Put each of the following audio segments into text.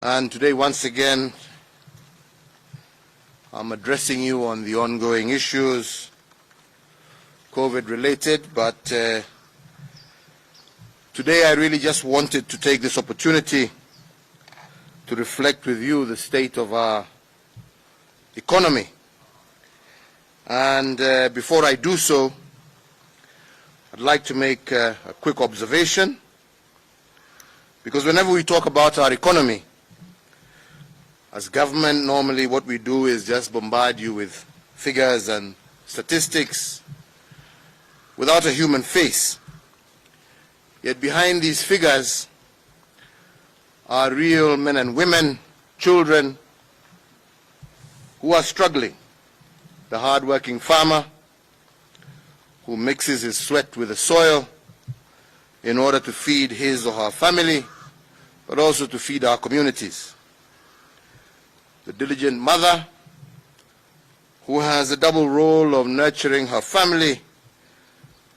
And today, once again, I'm addressing you on the ongoing issues, COVID-related, but today I really just wanted to take this opportunity to reflect with you the state of our economy. And before I do so, I'd like to make a quick observation, because whenever we talk about our economy, as government, normally what we do is just bombard you with figures and statistics without a human face. Yet behind these figures are real men and women, children who are struggling. The hard-working farmer who mixes his sweat with the soil in order to feed his or her family, but also to feed our communities. The diligent mother who has a double role of nurturing her family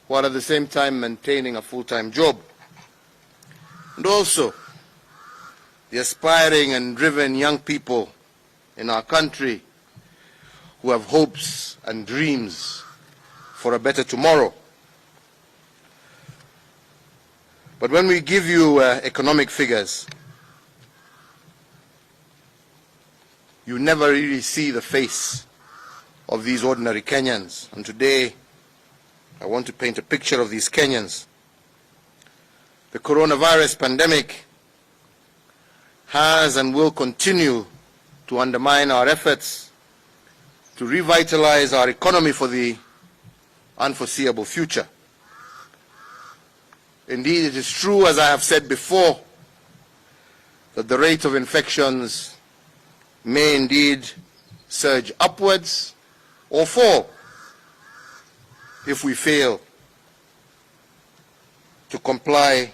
while at the same time maintaining a full-time job. And also the aspiring and driven young people in our country who have hopes and dreams for a better tomorrow. But when we give you economic figures, you never really see the face of these ordinary Kenyans. And today, I want to paint a picture of these Kenyans. The coronavirus pandemic has and will continue to undermine our efforts to revitalize our economy for the unforeseeable future. Indeed, it is true, as I have said before, that the rate of infections may indeed surge upwards or fall if we fail to comply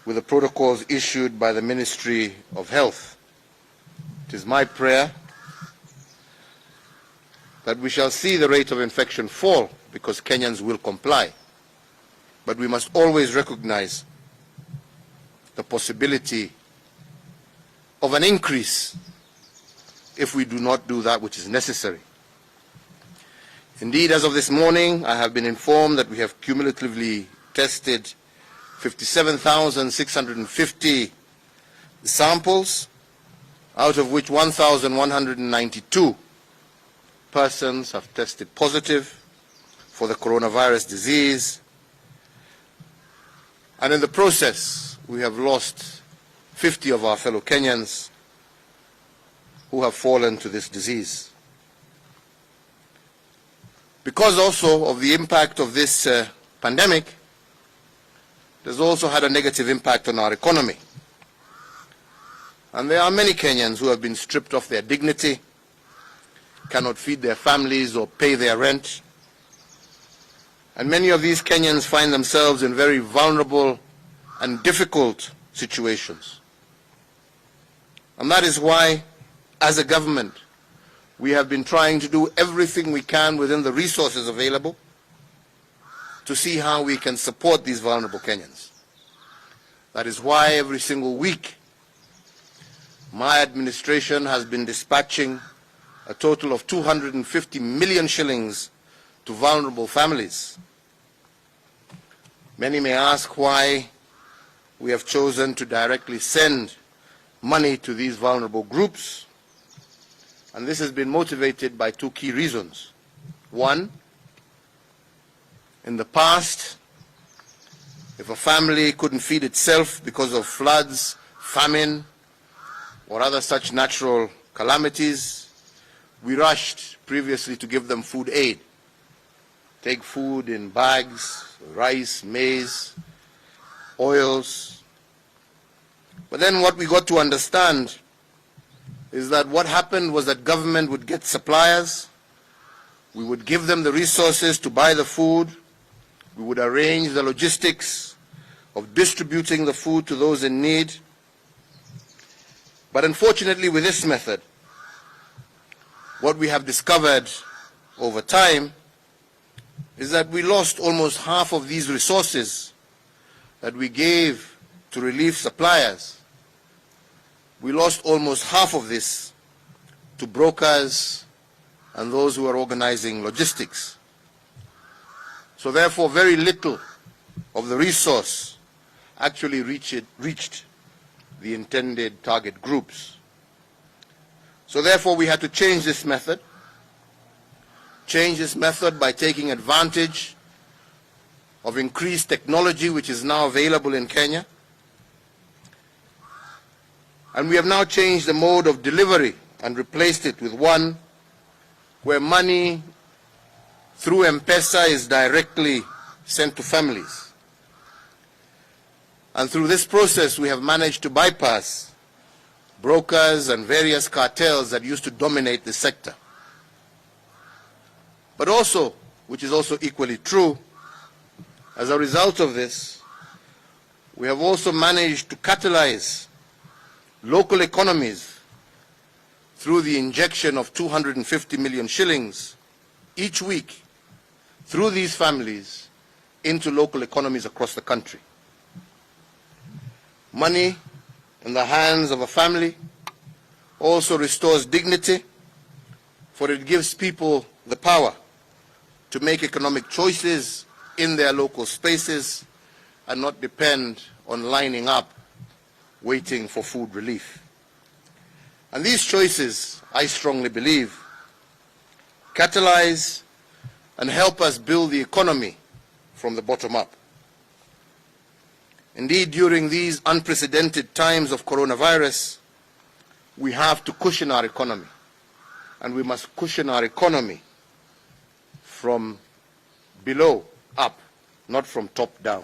with the protocols issued by the Ministry of Health. It is my prayer that we shall see the rate of infection fall because Kenyans will comply. But we must always recognize the possibility of an increase if we do not do that which is necessary. Indeed, as of this morning, I have been informed that we have cumulatively tested 57,650 samples, out of which 1,192 persons have tested positive for the coronavirus disease. And in the process, we have lost 50 of our fellow Kenyans who have fallen to this disease. Because also of the impact of this pandemic, it has also had a negative impact on our economy. And there are many Kenyans who have been stripped of their dignity, cannot feed their families or pay their rent. And many of these Kenyans find themselves in very vulnerable and difficult situations. And that is why, as a government, we have been trying to do everything we can within the resources available to see how we can support these vulnerable Kenyans. That is why every single week my administration has been dispatching a total of 250 million shillings to vulnerable families. Many may ask why we have chosen to directly send money to these vulnerable groups, and this has been motivated by two key reasons. One, in the past, if a family couldn't feed itself because of floods, famine, or other such natural calamities, we rushed previously to give them food aid. Take food in bags, rice, maize, oils. But then what we got to understand is that what happened was that government would get suppliers, we would give them the resources to buy the food, we would arrange the logistics of distributing the food to those in need. But unfortunately, with this method, what we have discovered over time is that we lost almost half of these resources that we gave to relief suppliers we lost almost half of this to brokers and those who are organizing logistics. So therefore, very little of the resource actually reached the intended target groups. So therefore, we had to change this method by taking advantage of increased technology which is now available in Kenya. And we have now changed the mode of delivery and replaced it with one where money through M-Pesa is directly sent to families. And through this process, we have managed to bypass brokers and various cartels that used to dominate the sector. But also, which is also equally true, as a result of this, we have also managed to catalyze local economies through the injection of 250 million shillings each week through these families into local economies across the country. Money in the hands of a family also restores dignity, for it gives people the power to make economic choices in their local spaces and not depend on lining up waiting for food relief. And these choices, I strongly believe, catalyze and help us build the economy from the bottom up. Indeed, during these unprecedented times of coronavirus, we have to cushion our economy. And we must cushion our economy from below up, not from top down.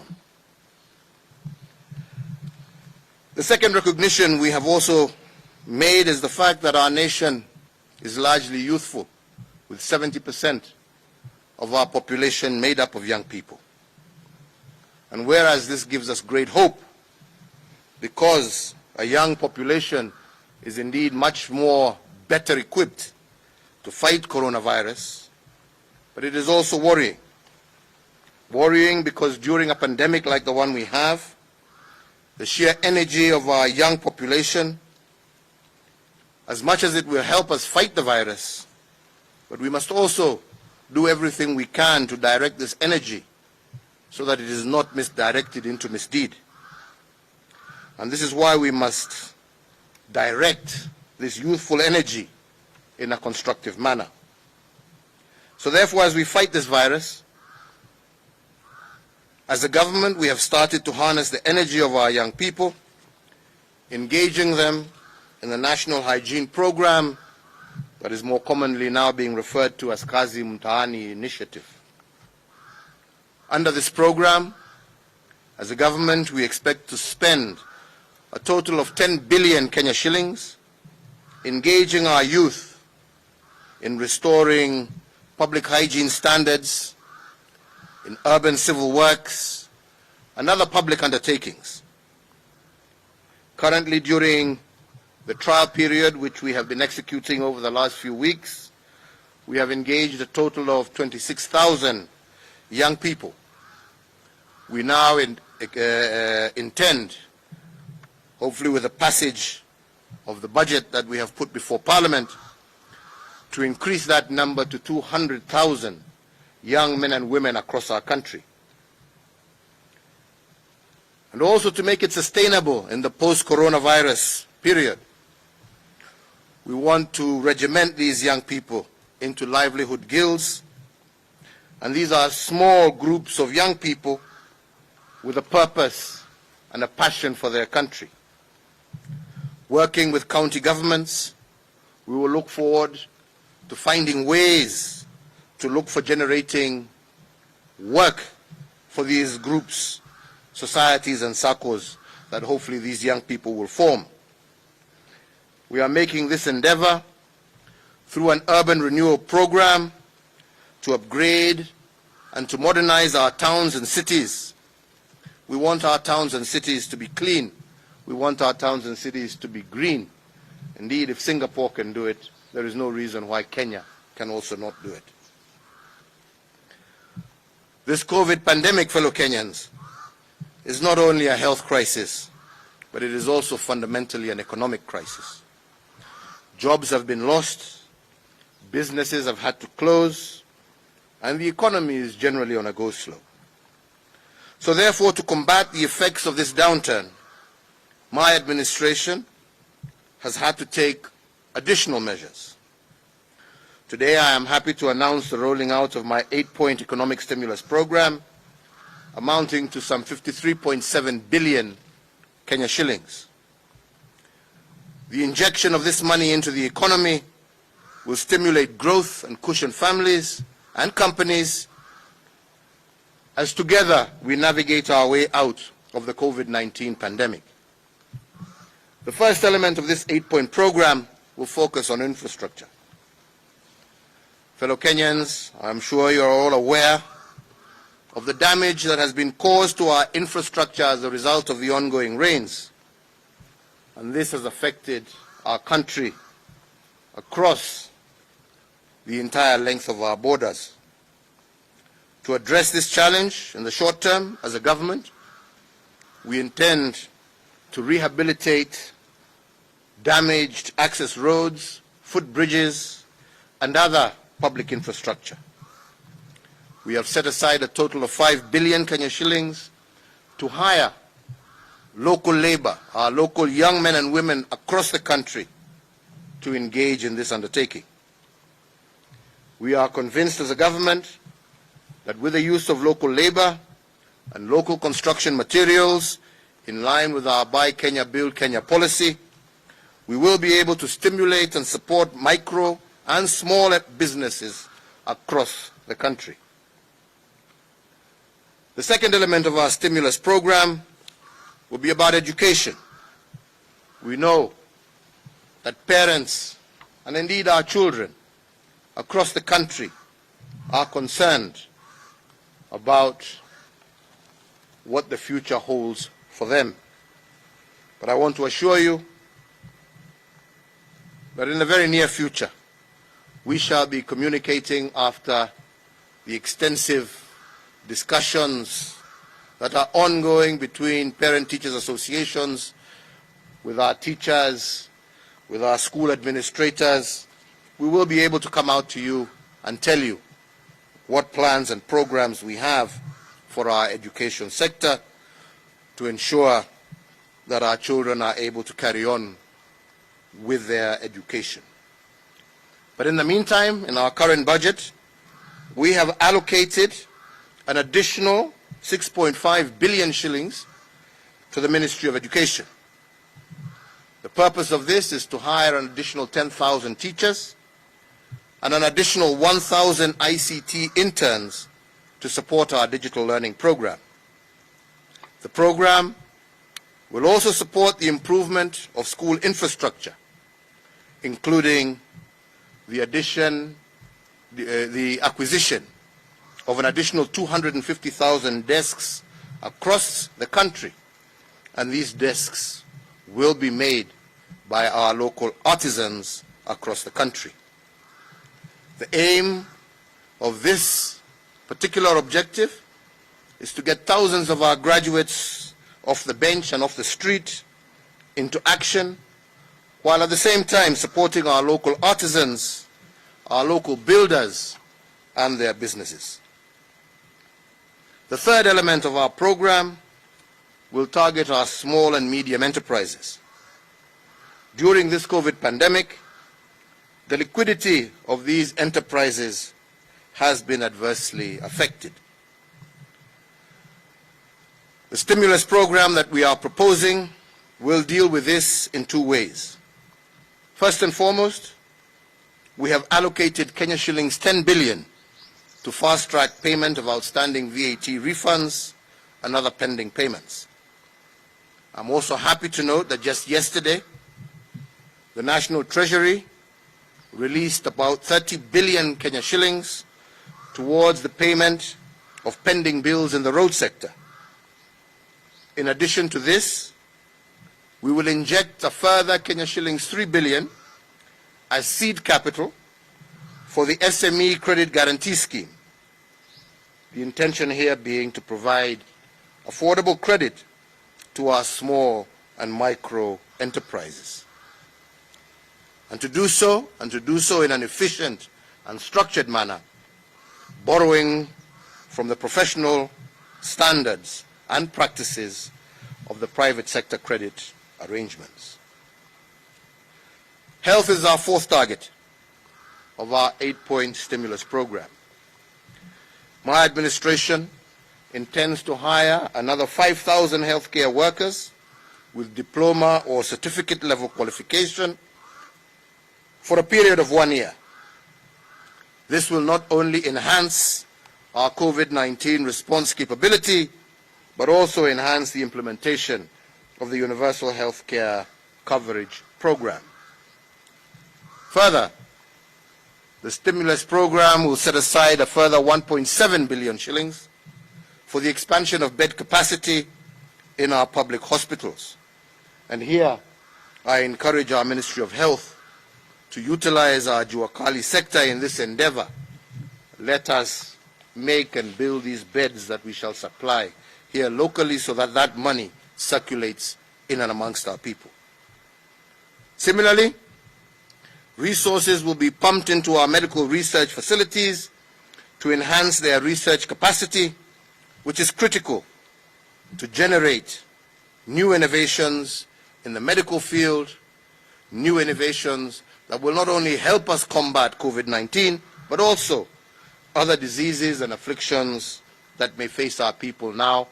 The second recognition we have also made is the fact that our nation is largely youthful, with 70% of our population made up of young people. And whereas this gives us great hope, because a young population is indeed much more better equipped to fight coronavirus, but it is also worrying. Worrying because during a pandemic like the one we have, the sheer energy of our young population, as much as it will help us fight the virus, but we must also do everything we can to direct this energy so that it is not misdirected into misdeed. And this is why we must direct this youthful energy in a constructive manner. So therefore, as we fight this virus, as a government, we have started to harness the energy of our young people, engaging them in the National Hygiene Program that is more commonly now being referred to as Kazi Mtaani Initiative. Under this program, as a government, we expect to spend a total of 10 billion Kenya shillings, engaging our youth in restoring public hygiene standards, in urban civil works, and other public undertakings. Currently, during the trial period, which we have been executing over the last few weeks, we have engaged a total of 26,000 young people. We now intend, hopefully with the passage of the budget that we have put before Parliament, to increase that number to 200,000 young men and women across our country. And also to make it sustainable in the post-coronavirus period. We want to regiment these young people into livelihood guilds, and these are small groups of young people with a purpose and a passion for their country. Working with county governments, we will look forward to finding ways to look for generating work for these groups, societies and circles that hopefully these young people will form. We are making this endeavor through an urban renewal program to upgrade and to modernize our towns and cities. We want our towns and cities to be clean. We want our towns and cities to be green. Indeed, if Singapore can do it, there is no reason why Kenya can also not do it. This COVID pandemic, fellow Kenyans, is not only a health crisis but it is also fundamentally an economic crisis. Jobs have been lost, businesses have had to close, and the economy is generally on a go-slow. So therefore, to combat the effects of this downturn, my administration has had to take additional measures. Today, I am happy to announce the rolling out of my 8-point economic stimulus program, amounting to some 53.7 billion Kenya shillings. The injection of this money into the economy will stimulate growth and cushion families and companies as together we navigate our way out of the COVID-19 pandemic. The first element of this 8-point program will focus on infrastructure. Fellow Kenyans, I'm sure you are all aware of the damage that has been caused to our infrastructure as a result of the ongoing rains. And this has affected our country across the entire length of our borders. To address this challenge in the short term, as a government, we intend to rehabilitate damaged access roads, footbridges, and other public infrastructure. We have set aside a total of 5 billion Kenya shillings to hire local labor, our local young men and women across the country, to engage in this undertaking. We are convinced as a government that with the use of local labor and local construction materials, in line with our Buy Kenya, Build Kenya policy, we will be able to stimulate and support micro and small businesses across the country. The second element of our stimulus program will be about education. We know that parents, and indeed our children across the country, are concerned about what the future holds for them. But I want to assure you that in the very near future, we shall be communicating after the extensive discussions that are ongoing between parent-teachers associations, with our teachers, with our school administrators. We will be able to come out to you and tell you what plans and programs we have for our education sector to ensure that our children are able to carry on with their education. But in the meantime, in our current budget, we have allocated an additional 6.5 billion shillings to the Ministry of Education. The purpose of this is to hire an additional 10,000 teachers and an additional 1,000 ICT interns to support our digital learning program. The program will also support the improvement of school infrastructure, including the acquisition of an additional 250,000 desks across the country, and these desks will be made by our local artisans across the country. The aim of this particular objective is to get thousands of our graduates off the bench and off the street into action, while at the same time supporting our local artisans, our local builders, and their businesses. The third element of our program will target our small and medium enterprises. During this COVID pandemic, the liquidity of these enterprises has been adversely affected. The stimulus program that we are proposing will deal with this in two ways. First and foremost, we have allocated Kenya shillings 10 billion to fast-track payment of outstanding VAT refunds and other pending payments. I'm also happy to note that just yesterday, the National Treasury released about 30 billion Kenya shillings towards the payment of pending bills in the road sector. In addition to this, we will inject a further Kenya shillings 3 billion as seed capital for the SME Credit Guarantee Scheme. The intention here being to provide affordable credit to our small and micro enterprises. And to do so in an efficient and structured manner, borrowing from the professional standards and practices of the private sector credit arrangements. Health is our fourth target of our 8-point stimulus program. My administration intends to hire another 5,000 healthcare workers with diploma or certificate level qualification for a period of 1 year. This will not only enhance our COVID-19 response capability, but also enhance the implementation of the Universal Healthcare Coverage Program. Further, the stimulus program will set aside a further 1.7 billion shillings for the expansion of bed capacity in our public hospitals. And here, I encourage our Ministry of Health to utilize our Juakali sector in this endeavor. Let us make and build these beds that we shall supply here locally so that that money circulates in and amongst our people. Similarly, resources will be pumped into our medical research facilities to enhance their research capacity, which is critical to generate new innovations in the medical field, new innovations that will not only help us combat COVID-19, but also other diseases and afflictions that may face our people now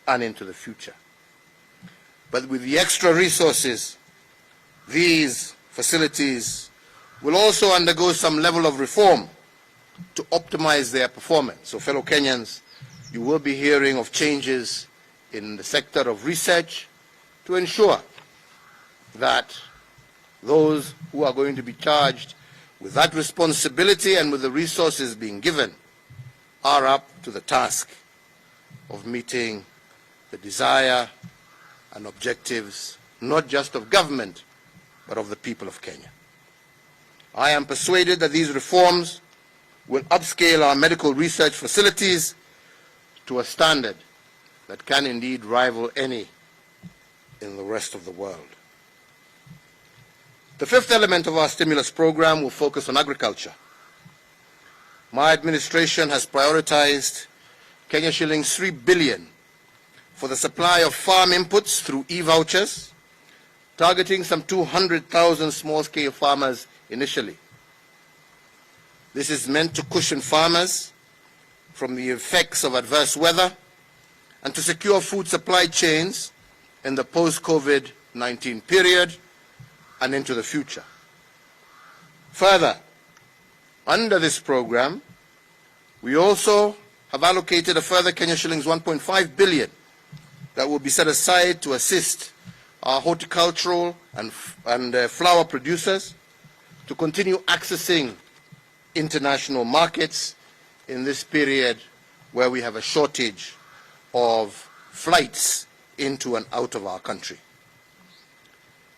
and into the future. But with the extra resources, these facilities will also undergo some level of reform to optimize their performance. So, fellow Kenyans, you will be hearing of changes in the sector of research to ensure that those who are going to be charged with that responsibility and with the resources being given are up to the task of meeting the desire and objectives not just of government, but of the people of Kenya. I am persuaded that these reforms will upscale our medical research facilities to a standard that can indeed rival any in the rest of the world. The fifth element of our stimulus program will focus on agriculture. My administration has prioritized Kenya shillings 3 billion for the supply of farm inputs through e-vouchers, targeting some 200,000 small-scale farmers initially. This is meant to cushion farmers from the effects of adverse weather and to secure food supply chains in the post-COVID-19 period and into the future. Further, under this program, we also have allocated a further Kenya shillings 1.5 billion that will be set aside to assist our horticultural and flower producers to continue accessing international markets in this period where we have a shortage of flights into and out of our country.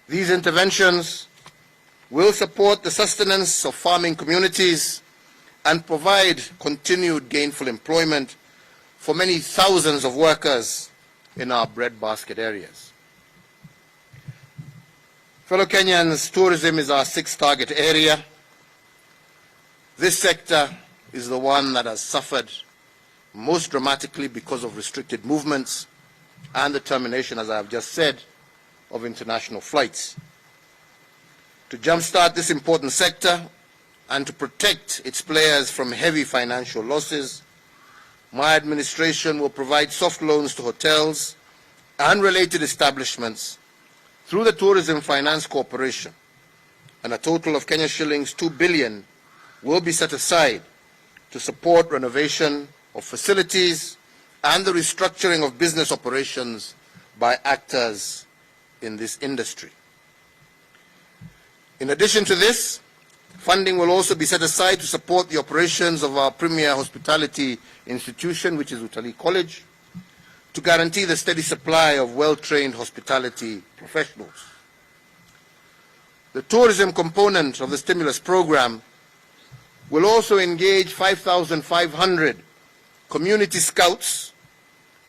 These interventions will support the sustenance of farming communities and provide continued gainful employment for many thousands of workers in our breadbasket areas. Fellow Kenyans, tourism is our sixth target area. This sector is the one that has suffered most dramatically because of restricted movements and the termination, as I have just said, of international flights. To jumpstart this important sector and to protect its players from heavy financial losses, my administration will provide soft loans to hotels and related establishments through the Tourism Finance Corporation, and a total of Kenya shillings 2 billion will be set aside to support renovation of facilities and the restructuring of business operations by actors in this industry. In addition to this, funding will also be set aside to support the operations of our premier hospitality institution, which is Utalii College, to guarantee the steady supply of well-trained hospitality professionals. The tourism component of the stimulus program will also engage 5,500 community scouts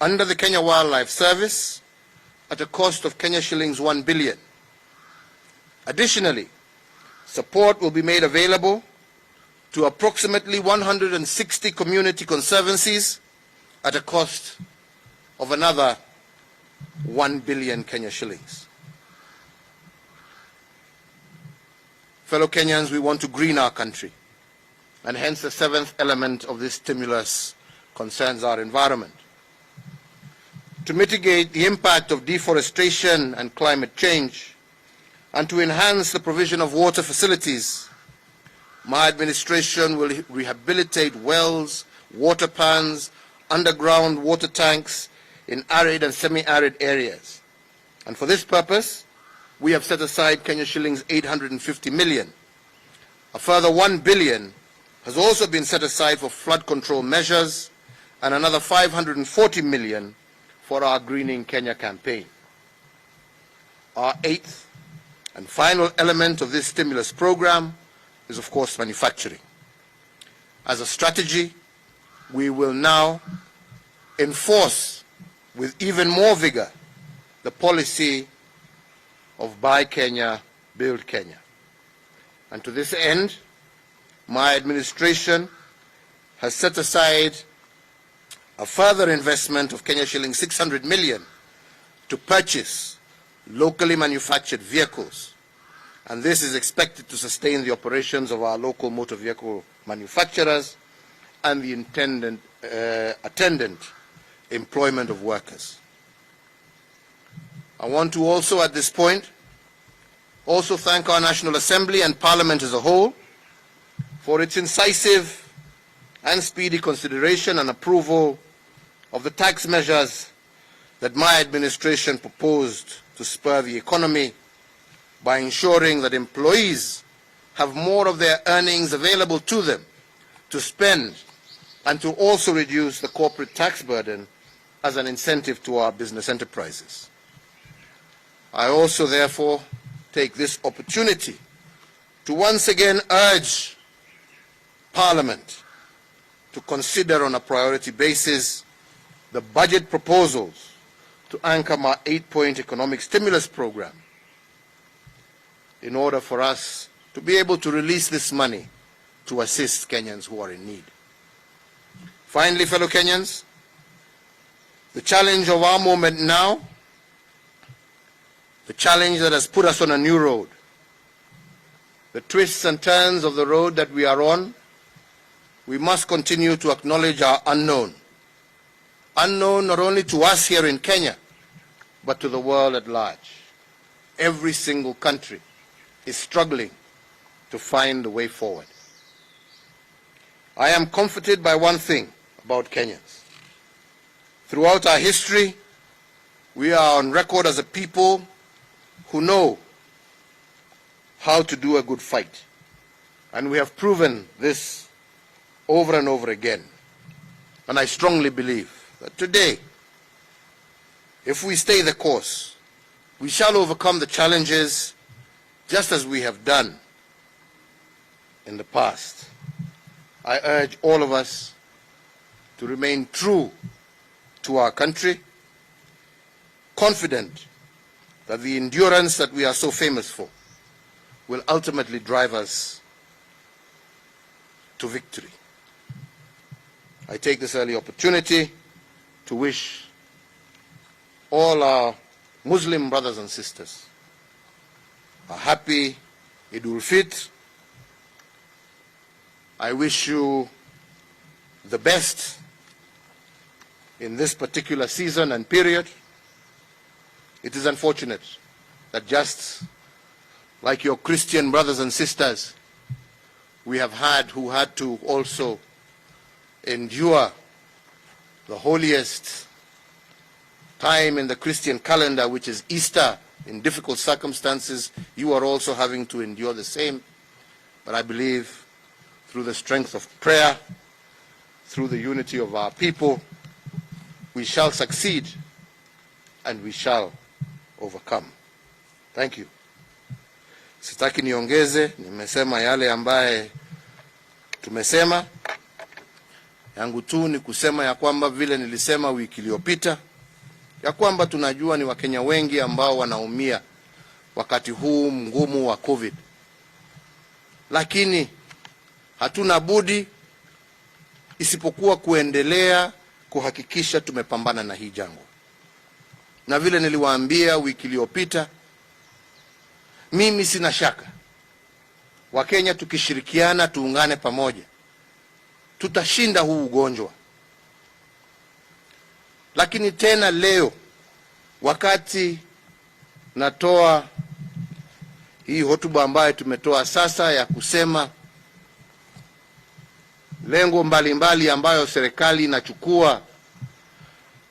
under the Kenya Wildlife Service, at a cost of Kenya shillings 1 billion. Additionally, support will be made available to approximately 160 community conservancies at a cost of another 1 billion Kenya shillings. Fellow Kenyans, we want to green our country, and hence the seventh element of this stimulus concerns our environment. To mitigate the impact of deforestation and climate change, and to enhance the provision of water facilities, my administration will rehabilitate wells, water pans, underground water tanks in arid and semi-arid areas. And for this purpose, we have set aside Kenya shillings 850 million. A further 1 billion has also been set aside for flood control measures, and another 540 million for our Greening Kenya campaign. Our eighth and final element of this stimulus program is, of course, manufacturing. As a strategy, we will now enforce with even more vigor the policy of Buy Kenya, Build Kenya. And to this end, my administration has set aside a further investment of Kenya shillings 600 million to purchase locally manufactured vehicles. And this is expected to sustain the operations of our local motor vehicle manufacturers and the attendant employment of workers. I want to also, at this point, also thank our National Assembly and Parliament as a whole for its incisive and speedy consideration and approval of the tax measures that my administration proposed to spur the economy by ensuring that employees have more of their earnings available to them to spend, and to also reduce the corporate tax burden as an incentive to our business enterprises. I also, therefore, take this opportunity to once again urge Parliament to consider on a priority basis the budget proposals to anchor my 8-point economic stimulus program in order for us to be able to release this money to assist Kenyans who are in need. Finally, fellow Kenyans, the challenge of our moment now, the challenge that has put us on a new road, the twists and turns of the road that we are on, we must continue to acknowledge our unknown. Unknown not only to us here in Kenya, but to the world at large. Every single country is struggling to find a way forward. I am comforted by one thing about Kenyans. Throughout our history, we are on record as a people who know how to do a good fight. And we have proven this over and over again. And I strongly believe that today, if we stay the course, we shall overcome the challenges just as we have done in the past. I urge all of us to remain true to our country, confident that the endurance that we are so famous for will ultimately drive us to victory. I take this early opportunity to wish all our Muslim brothers and sisters a happy Eid ul-Fitr. I wish you the best in this particular season and period. It is unfortunate that just like your Christian brothers and sisters, we have had who had to also endure the holiest time in the Christian calendar, which is Easter, in difficult circumstances. You are also having to endure the same. But I believe through the strength of prayer, through the unity of our people, we shall succeed and we shall overcome. Thank you. Sitaki niongeze, nimesema yale ambaye tumesema. Yangu tu ni kusema ya kwamba vile nilisema wiki iliyopita ya kwamba tunajua ni Wakenya wengi ambao wanaumia wakati huu mgumu wa COVID, lakini hatuna budi isipokuwa kuendelea kuhakikisha tumepambana na hii jangwa. Na vile niliwaambia wiki iliyopita, mimi sina shaka Wakenya tukishirikiana, tuungane pamoja, tutashinda huu ugonjwa. Lakini tena leo wakati natoa hii hotuba ambayo tumetoa sasa ya kusema lengo mbalimbali ambayo serikali inachukua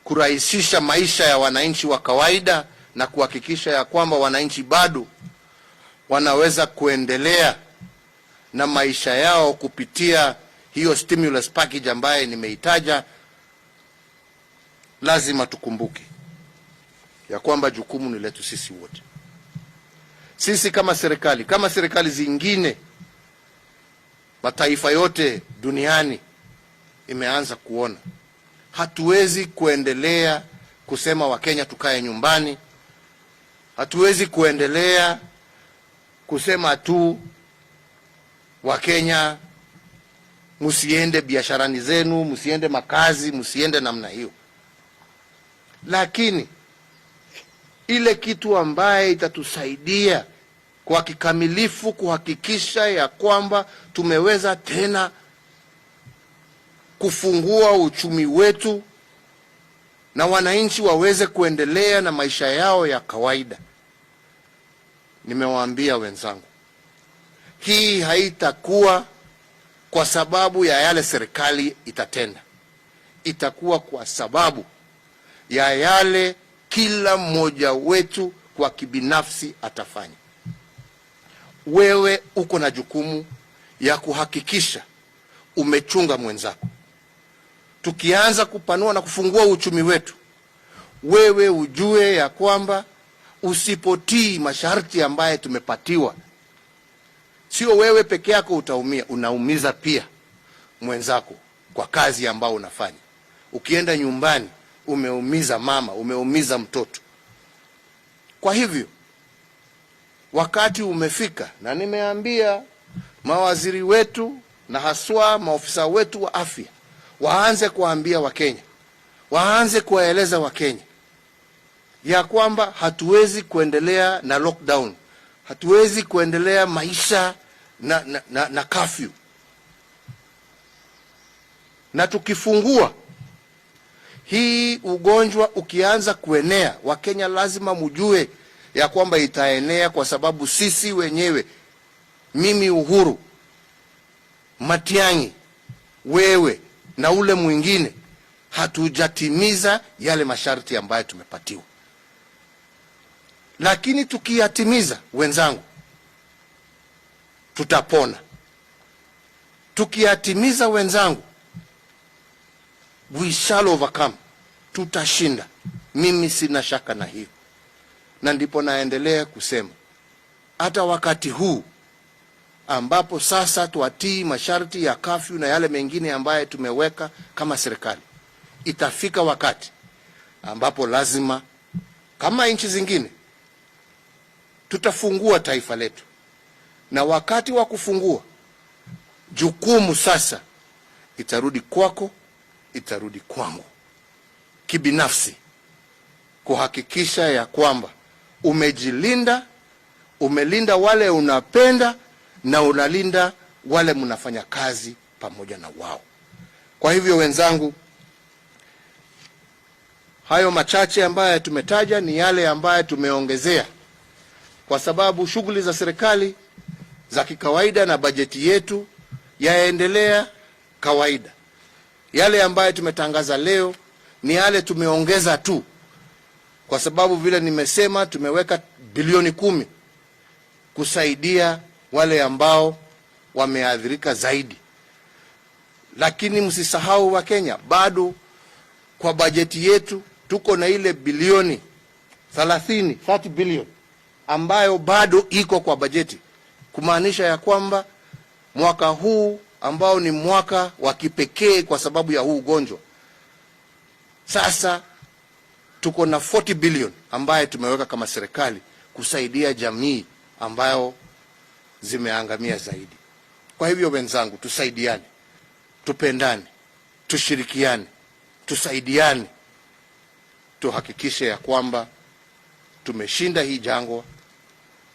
kurahisisha maisha ya wananchi wa kawaida na kuhakikisha ya kwamba wananchi bado wanaweza kuendelea na maisha yao kupitia hiyo stimulus package ambaye nimeitaja, lazima tukumbuke ya kwamba jukumu ni letu sisi wote. Sisi kama serikali zingine, mataifa yote duniani imeanza kuona hatuwezi kuendelea kusema Wakenya tukae nyumbani. Hatuwezi kuendelea kusema tu Wakenya musiende biasharani zenu, musiende makazi, musiende namna hiyo. Lakini ile kitu ambaye itatusaidia kwa kikamilifu kuhakikisha ya kwamba tumeweza tena kufungua uchumi wetu na wananchi waweze kuendelea na maisha yao ya kawaida, nimewaambia wenzangu, hii haitakuwa kwa sababu ya yale serikali itatenda. Itakuwa kwa sababu ya yale kila mmoja wetu kwa kibinafsi atafanya. Wewe uko na jukumu ya kuhakikisha umechunga mwenzako. Tukianza kupanua na kufungua uchumi wetu, wewe ujue ya kwamba usipotii masharti ambaye tumepatiwa, sio wewe peke yako utaumia, unaumiza pia mwenzako kwa kazi ambao unafanya. Ukienda nyumbani umeumiza mama, umeumiza mtoto. Kwa hivyo wakati umefika, na nimeambia mawaziri wetu na haswa maofisa wetu wa afya waanze kuambia Wakenya, waanze kuwaeleza Wakenya ya kwamba hatuwezi kuendelea na lockdown, hatuwezi kuendelea maisha na curfew. Na tukifungua hii ugonjwa ukianza kuenea, Wakenya lazima mjue ya kwamba itaenea kwa sababu sisi wenyewe, mimi Uhuru, Matiang'i, wewe na ule mwingine, hatujatimiza yale masharti ambayo tumepatiwa. Lakini tukiyatimiza, wenzangu, tutapona. Tukiyatimiza, wenzangu, we shall overcome. Tutashinda. Mimi sina shaka na hiyo. Na ndipo naendelea kusema hata wakati huu ambapo sasa tuatii masharti ya curfew na yale mengine ambaye tumeweka kama serikali, itafika wakati ambapo lazima kama nchi zingine tutafungua taifa letu. Na wakati wa kufungua, jukumu sasa itarudi kwako, itarudi kwangu kibinafsi, kuhakikisha ya kwamba umejilinda, umelinda wale unapenda na unalinda wale mnafanya kazi pamoja na wao. Kwa hivyo wenzangu, hayo machache ambayo tumetaja ni yale ambayo tumeongezea kwa sababu shughuli za serikali za kikawaida na bajeti yetu yaendelea kawaida. Yale ambayo tumetangaza leo ni yale tumeongeza tu kwa sababu vile nimesema tumeweka bilioni 10 kusaidia wale ambao wameathirika zaidi. Lakini msisahau Wakenya, bado kwa bajeti yetu tuko na ile bilioni 30 billion ambayo bado iko kwa bajeti, kumaanisha ya kwamba mwaka huu ambao ni mwaka wa kipekee kwa sababu ya huu ugonjwa, sasa tuko na 40 billion ambaye tumeweka kama serikali kusaidia jamii ambayo zimeangamia zaidi. Kwa hivyo wenzangu, tusaidiane, tupendane, tushirikiane, tusaidiane, tuhakikishe ya kwamba tumeshinda hii jangwa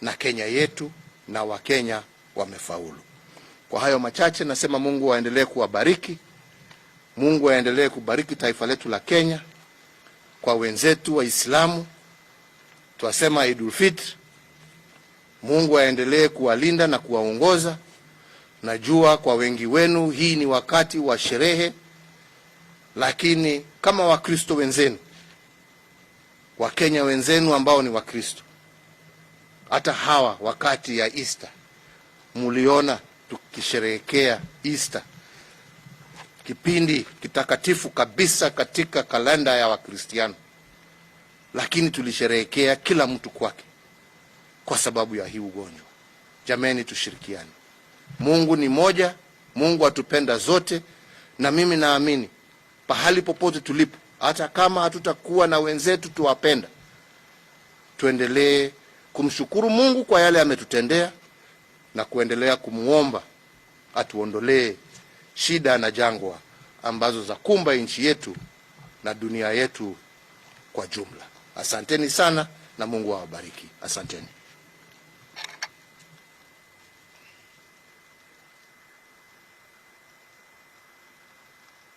na Kenya yetu na Wakenya wamefaulu. Kwa hayo machache nasema Mungu aendelee kuwabariki. Mungu aendelee kubariki taifa letu la Kenya. Kwa wenzetu Waislamu tuwasema Idul Fitr. Mungu aendelee kuwalinda na kuwaongoza. Najua kwa wengi wenu hii ni wakati wa sherehe, lakini kama Wakristo wenzenu, Wakenya wenzenu ambao ni Wakristo, hata hawa wakati ya Easter muliona tukisherehekea Easter, kipindi kitakatifu kabisa katika kalenda ya Wakristiano, lakini tulisherehekea kila mtu kwake kwa sababu ya hii ugonjwa. Jameni, tushirikiane. Mungu ni moja, Mungu atupenda zote, na mimi naamini pahali popote tulipo, hata kama hatutakuwa na wenzetu tuwapenda, tuendelee kumshukuru Mungu kwa yale ametutendea na kuendelea kumuomba atuondolee shida na jangwa ambazo za kumba nchi yetu na dunia yetu kwa jumla. Asanteni sana na Mungu awabariki. Asanteni.